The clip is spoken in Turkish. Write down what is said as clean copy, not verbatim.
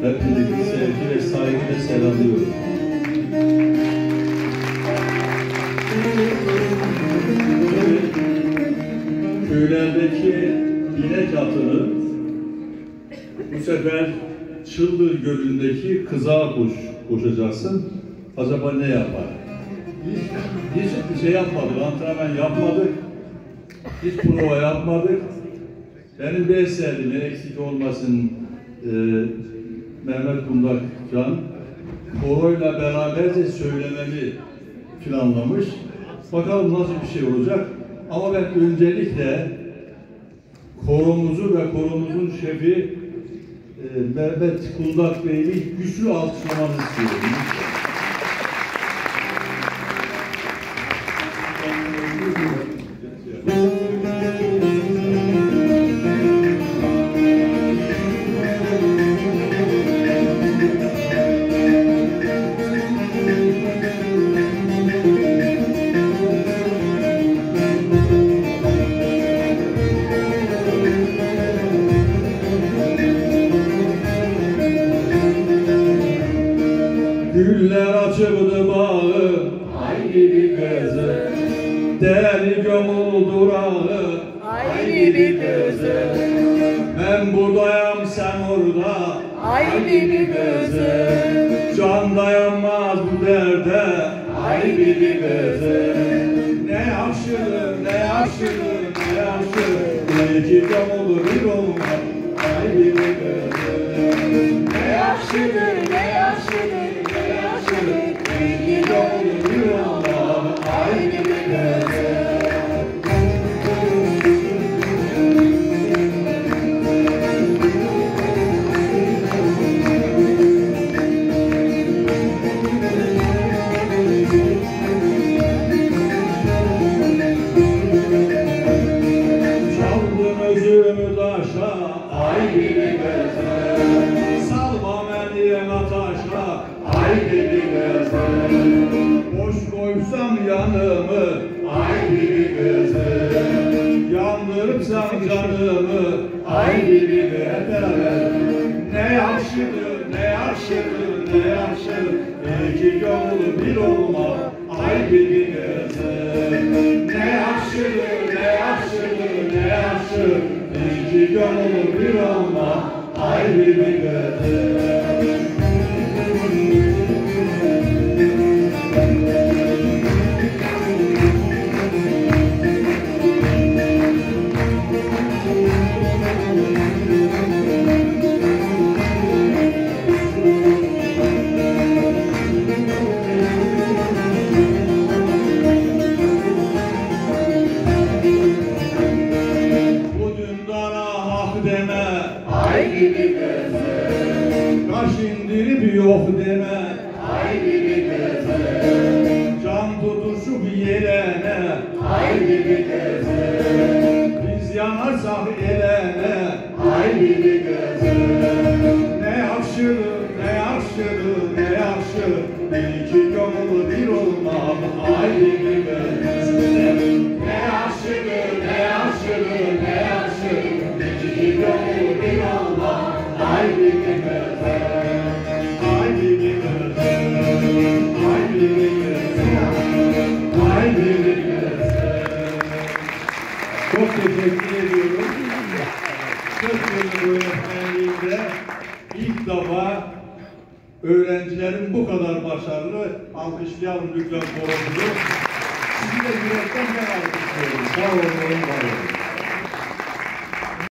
Hepinizi sevgi ve saygıyla selamlıyorum. Köylerdeki inek atını bu sefer Çıldır Gölü'ndeki kızağa koşacaksın. Acaba ne yapar? Hiç şey yapmadık, antrenman yapmadık. Hiç prova yapmadık. Benim bir eserime eksik olmasın Mehmet Kundakcan koroyla beraberce söylememi planlamış. Bakalım nasıl bir şey olacak. Ama ben öncelikle koromuzu ve koromuzun şefi Mehmet Kundak Bey'i güçlü alkışlamanızı istiyorum. Güller açıldı bağı, ay gibi kızı, deli gömül durağı, ay gibi kızı. Ben buradayım sen orada, ay gibi kızı. Can dayanmaz bu derde, ay gibi kızı. Ne yaşlı, ne yaşlı, ne yaşlı, iki gömül bir olmaz, ay gibi kızı. Ne yaşlı, ne yaşlı. Çaldım özümü taşa, ay gibi gözüm. Salma beni ataşa, ay gibi gözüm. Boş koysam yanımı, ay gibi gözüm. Yandırıpsam canımı, ay gibi gözüm. Ne yaşlıdır, ne yaşlıdır, ne yaşlıdır. İki gönül bir olma, ay gibi gözüm. Ne yaşlıdır, ne yaşlıdır, ne yaşlıdır. İki gönül bir olma, ay gibi gözüm. Ay gibi gözüm, kaş indirip yok deme. Ay gibi gözüm, can tutuşup yerene. Ay gibi gözüm, biz yanarsak elene. Ay gibi gözüm, ne yakşıdır, ne yakşıdır, ne yakşıdır. İki gönül bir olmam, ay gibi gözüm. Ne yakşıdır, ne yakşıdır, ne yakşıdır. İki gönül bir olmam, ay gibi gözüm. Ay gibi gözüm, ay gibi gözüm, ay gibi gözüm. Çok teşekkür ediyorum. 40 yıllık öğretmenliğimde ilk defa öğrencilerin bu kadar başarılı, alkışlayalım lütfen korumuzu. Sizi de yürekten ben alkışlıyorum. Sağ olun, var olun.